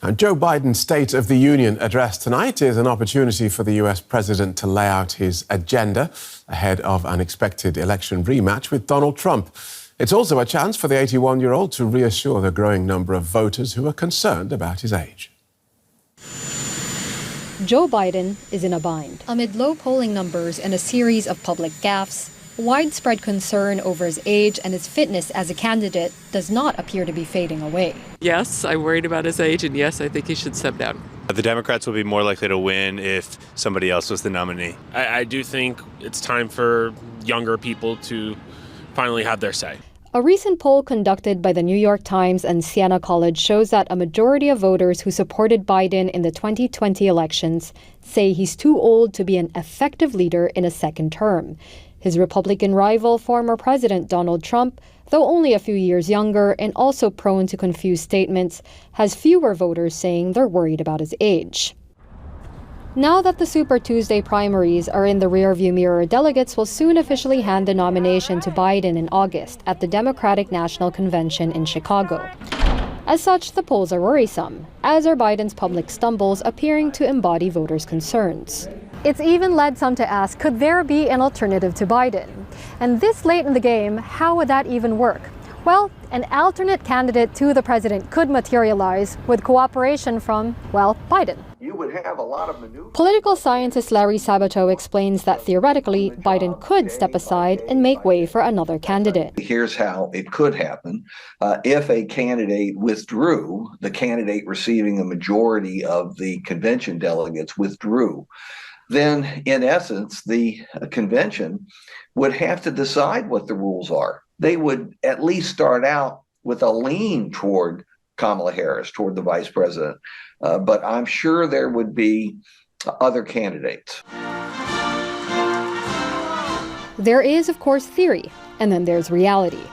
Now, Joe Biden's State of the Union address tonight is an opportunity for the US president to lay out his agenda ahead of an expected election rematch with Donald Trump. It's also a chance for the 81-year-old to reassure the growing number of voters who are concerned about his age. Joe Biden is in a bind. Amid low polling numbers and a series of public gaffes, widespread concern over his age and his fitness as a candidate does not appear to be fading away. Yes, I'm worried about his age, and yes, I think he should step down. The Democrats will be more likely to win if somebody else was the nominee. I do think it's time for younger people to finally have their say. A recent poll conducted by the New York Times and Siena College shows that a majority of voters who supported Biden in the 2020 elections say he's too old to be an effective leader in a second term. His Republican rival, former President Donald Trump, though only a few years younger and also prone to confused statements, has fewer voters saying they're worried about his age. Now that the Super Tuesday primaries are in the rearview mirror, delegates will soon officially hand the nomination to Biden in August at the Democratic National Convention in Chicago. As such, the polls are worrisome, as are Biden's public stumbles appearing to embody voters' concerns. It's even led some to ask, could there be an alternative to Biden? And this late in the game, how would that even work? Well, an alternate candidate to the president could materialize with cooperation from, well, Biden. You would have a lot of maneuvers. Political scientist Larry Sabato explains that theoretically, Biden could step aside and make way for another candidate. Here's how it could happen. If a candidate withdrew, the candidate receiving a majority of the convention delegates withdrew, then in essence, the convention would have to decide what the rules are. They would at least start out with a lean toward Kamala Harris, toward the vice president. But I'm sure there would be other candidates. There is, of course, theory, and then there's reality.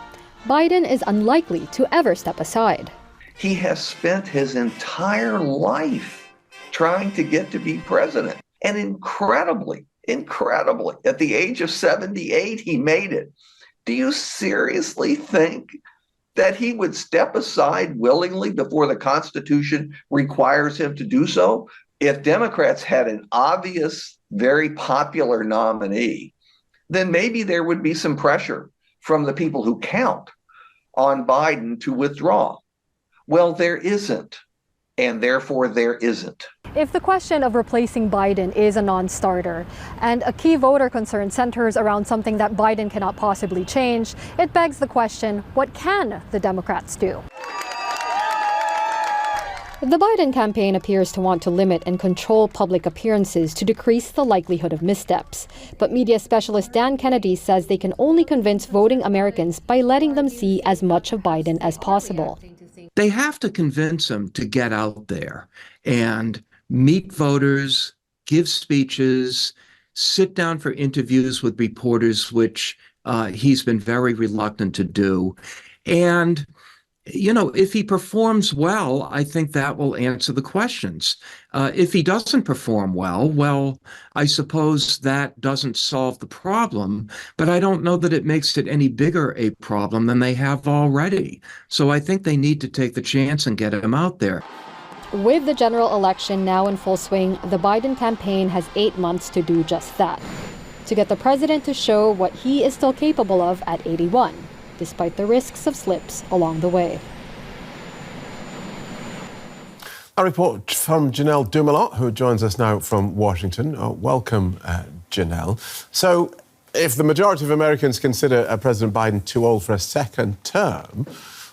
Biden is unlikely to ever step aside. He has spent his entire life trying to get to be president. And incredibly, at the age of 78, he made it. Do you seriously think that he would step aside willingly before the Constitution requires him to do so? If Democrats had an obvious, very popular nominee, then maybe there would be some pressure from the people who count on Biden to withdraw. Well, there isn't, and therefore there isn't. If the question of replacing Biden is a non-starter and a key voter concern centers around something that Biden cannot possibly change, it begs the question, what can the Democrats do? The Biden campaign appears to want to limit and control public appearances to decrease the likelihood of missteps. But media specialist Dan Kennedy says they can only convince voting Americans by letting them see as much of Biden as possible. They have to convince them to get out there and meet voters, give speeches, sit down for interviews with reporters, which he's been very reluctant to do. And, you know, if he performs well, I think that will answer the questions. If he doesn't perform well, I suppose that doesn't solve the problem, but I don't know that it makes it any bigger a problem than they have already. So I think they need to take the chance and get him out there. With the general election now in full swing, the Biden campaign has 8 months to do just that. To get the president to show what he is still capable of at 81, despite the risks of slips along the way. A report from Janelle Dumoulin, who joins us now from Washington. Welcome, Janelle. So, if the majority of Americans consider President Biden too old for a second term,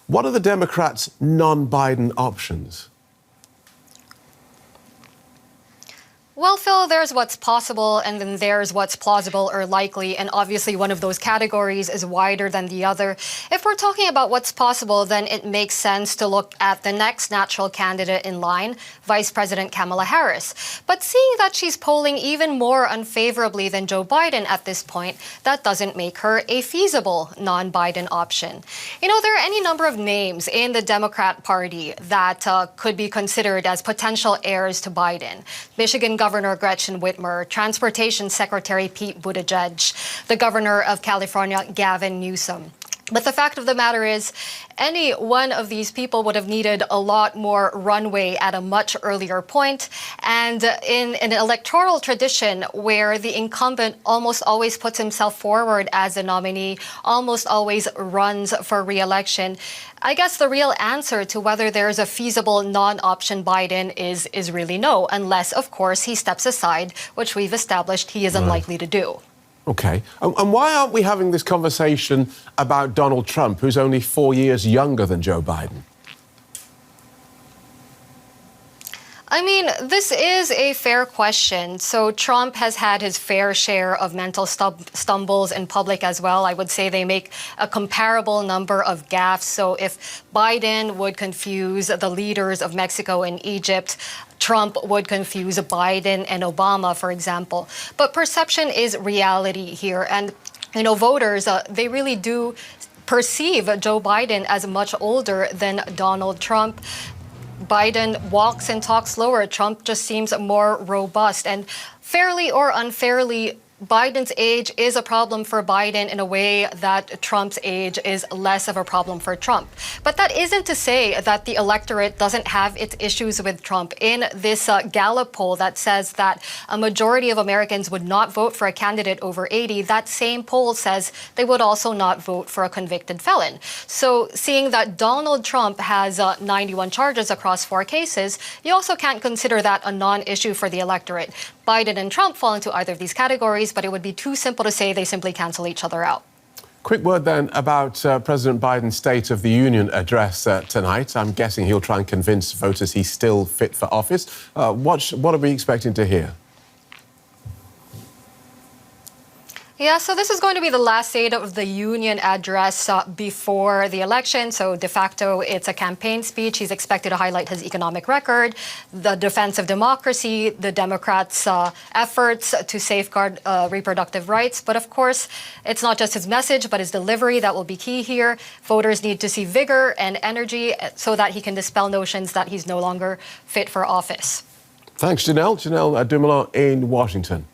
what are the Democrats' non-Biden options? Well, Phil, there's what's possible, and then there's what's plausible or likely, and obviously one of those categories is wider than the other. If we're talking about what's possible, then it makes sense to look at the next natural candidate in line, Vice President Kamala Harris. But seeing that she's polling even more unfavorably than Joe Biden at this point, that doesn't make her a feasible non-Biden option. You know, there are any number of names in the Democrat Party that could be considered as potential heirs to Biden. Michigan Governor Gretchen Whitmer, Transportation Secretary Pete Buttigieg, the Governor of California, Gavin Newsom. But the fact of the matter is, any one of these people would have needed a lot more runway at a much earlier point. And in an electoral tradition where the incumbent almost always puts himself forward as a nominee, almost always runs for re-election, I guess the real answer to whether there's a feasible non-option Biden is really no, unless, of course, he steps aside, which we've established he is unlikely to do. OK. And why aren't we having this conversation about Donald Trump, who's only 4 years younger than Joe Biden? I mean, this is a fair question. So Trump has had his fair share of mental stumbles in public as well. I would say they make a comparable number of gaffes. So if Biden would confuse the leaders of Mexico and Egypt, Trump would confuse Biden and Obama, for example. But perception is reality here. And, voters, they really do perceive Joe Biden as much older than Donald Trump. Biden walks and talks slower. Trump just seems more robust. And fairly or unfairly, Biden's age is a problem for Biden in a way that Trump's age is less of a problem for Trump. But that isn't to say that the electorate doesn't have its issues with Trump. In this Gallup poll that says that a majority of Americans would not vote for a candidate over 80, that same poll says they would also not vote for a convicted felon. So seeing that Donald Trump has 91 charges across 4 cases, you also can't consider that a non-issue for the electorate. Biden and Trump fall into either of these categories, but it would be too simple to say they simply cancel each other out. Quick word then about President Biden's State of the Union address tonight. I'm guessing he'll try and convince voters he's still fit for office. What are we expecting to hear? Yeah, so this is going to be the last State of the Union address before the election. So de facto, it's a campaign speech. He's expected to highlight his economic record, the defense of democracy, the Democrats' efforts to safeguard reproductive rights. But of course, it's not just his message, but his delivery that will be key here. Voters need to see vigor and energy so that he can dispel notions that he's no longer fit for office. Thanks, Janelle. Janelle Dumoulin in Washington.